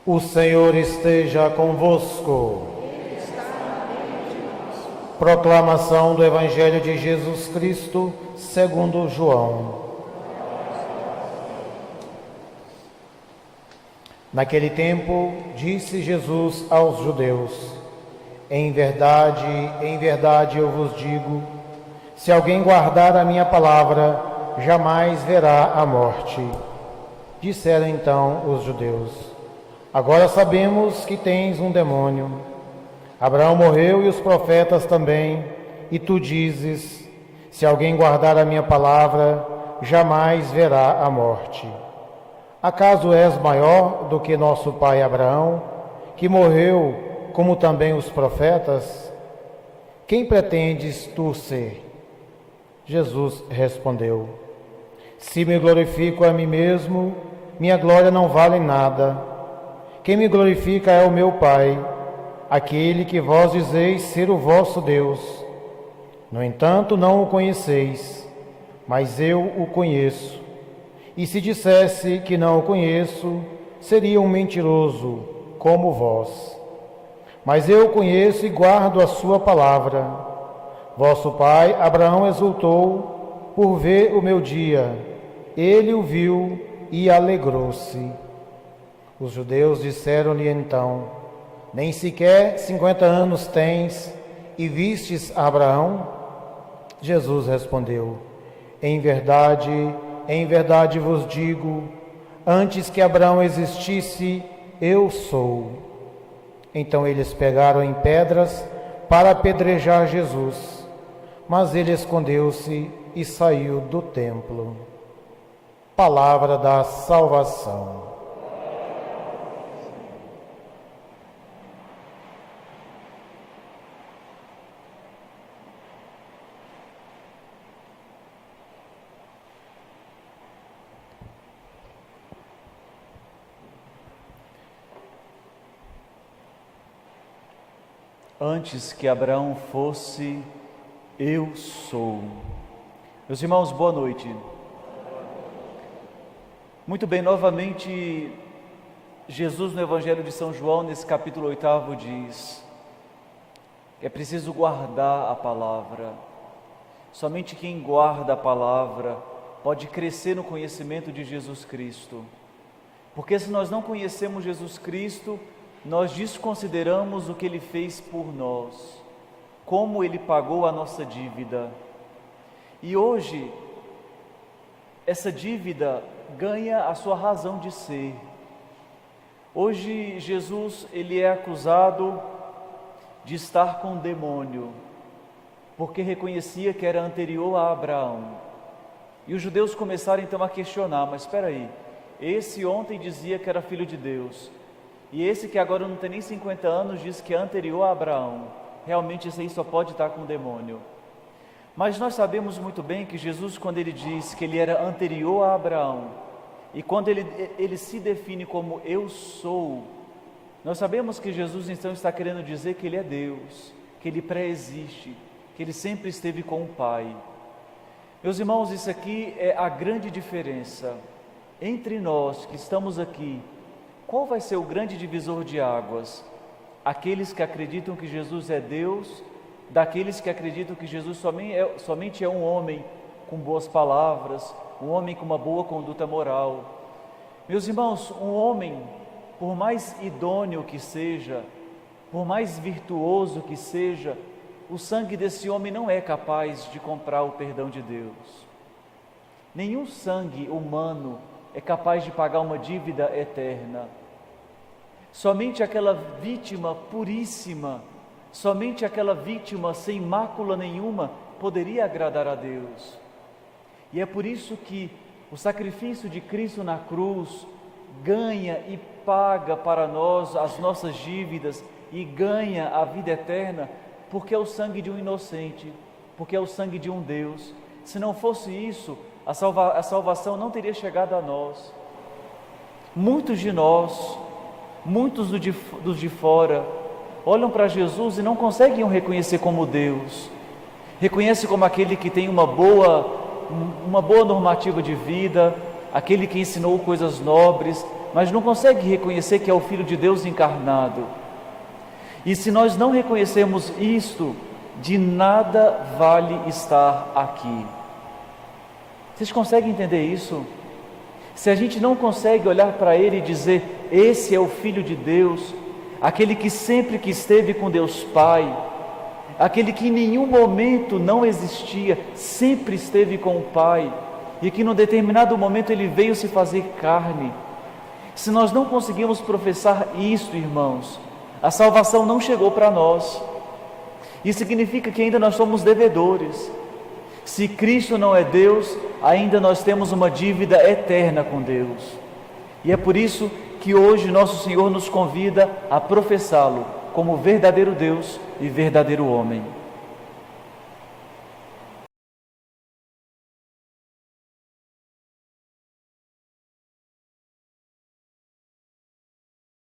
O Senhor esteja convosco. Proclamação do Evangelho de Jesus Cristo, segundo João. Naquele tempo, disse Jesus aos judeus: em verdade eu vos digo, se alguém guardar a minha palavra, jamais verá a morte. Disseram então os judeus: agora sabemos que tens um demônio. Abraão morreu e os profetas também, e tu dizes: se alguém guardar a minha palavra, jamais verá a morte. Acaso és maior do que nosso pai Abraão, que morreu como também os profetas? Quem pretendes tu ser? Jesus respondeu: se me glorifico a mim mesmo, minha glória não vale nada. Quem me glorifica é o meu Pai, aquele que vós dizeis ser o vosso Deus. No entanto, não o conheceis, mas eu o conheço. E se dissesse que não o conheço, seria um mentiroso, como vós. Mas eu o conheço e guardo a sua palavra. Vosso pai Abraão exultou por ver o meu dia. Ele o viu e alegrou-se. Os judeus disseram-lhe então: nem sequer 50 anos tens e vistes Abraão? Jesus respondeu: em verdade vos digo, antes que Abraão existisse, eu sou. Então eles pegaram em pedras para apedrejar Jesus, mas ele escondeu-se e saiu do templo. Palavra da salvação. Antes que Abraão fosse, eu sou. Meus irmãos, boa noite. Muito bem, novamente, Jesus no Evangelho de São João, nesse capítulo 8, diz que é preciso guardar a palavra. Somente quem guarda a palavra pode crescer no conhecimento de Jesus Cristo. Porque se nós não conhecemos Jesus Cristo, nós desconsideramos o que Ele fez por nós, como Ele pagou a nossa dívida. E hoje, essa dívida ganha a sua razão de ser. Hoje, Jesus, Ele é acusado de estar com o demônio, porque reconhecia que era anterior a Abraão. E os judeus começaram então a questionar: mas espera aí, esse ontem dizia que era filho de Deus, e esse que agora não tem nem 50 anos diz que é anterior a Abraão. Realmente esse aí só pode estar com o demônio. Mas nós sabemos muito bem que Jesus, quando Ele diz que Ele era anterior a Abraão, e quando Ele se define como eu sou, nós sabemos que Jesus então está querendo dizer que Ele é Deus, que Ele pré-existe, que Ele sempre esteve com o Pai. Meus irmãos, isso aqui é a grande diferença entre nós que estamos aqui. Qual vai ser o grande divisor de águas? Aqueles que acreditam que Jesus é Deus, daqueles que acreditam que Jesus somente é um homem com boas palavras, um homem com uma boa conduta moral. Meus irmãos, um homem, por mais idôneo que seja, por mais virtuoso que seja, o sangue desse homem não é capaz de comprar o perdão de Deus. Nenhum sangue humano é capaz de pagar uma dívida eterna. Somente aquela vítima puríssima, somente aquela vítima sem mácula nenhuma poderia agradar a Deus. E é por isso que o sacrifício de Cristo na cruz ganha e paga para nós as nossas dívidas e ganha a vida eterna, porque é o sangue de um inocente, porque é o sangue de um Deus. Se não fosse isso, a salvação não teria chegado a nós. Muitos de nós, muitos dos de fora, olham para Jesus e não conseguem o reconhecer como Deus. Reconhece como aquele que tem uma boa normativa de vida, aquele que ensinou coisas nobres, mas não consegue reconhecer que é o Filho de Deus encarnado. E se nós não reconhecermos isto, de nada vale estar aqui. Vocês conseguem entender isso? Se a gente não consegue olhar para Ele e dizer, esse é o Filho de Deus, aquele que sempre que esteve com Deus Pai, aquele que em nenhum momento não existia, sempre esteve com o Pai, e que num determinado momento Ele veio se fazer carne. Se nós não conseguimos professar isto, irmãos, a salvação não chegou para nós. Isso significa que ainda nós somos devedores. Se Cristo não é Deus, ainda nós temos uma dívida eterna com Deus. E é por isso que hoje nosso Senhor nos convida a professá-lo como verdadeiro Deus e verdadeiro homem.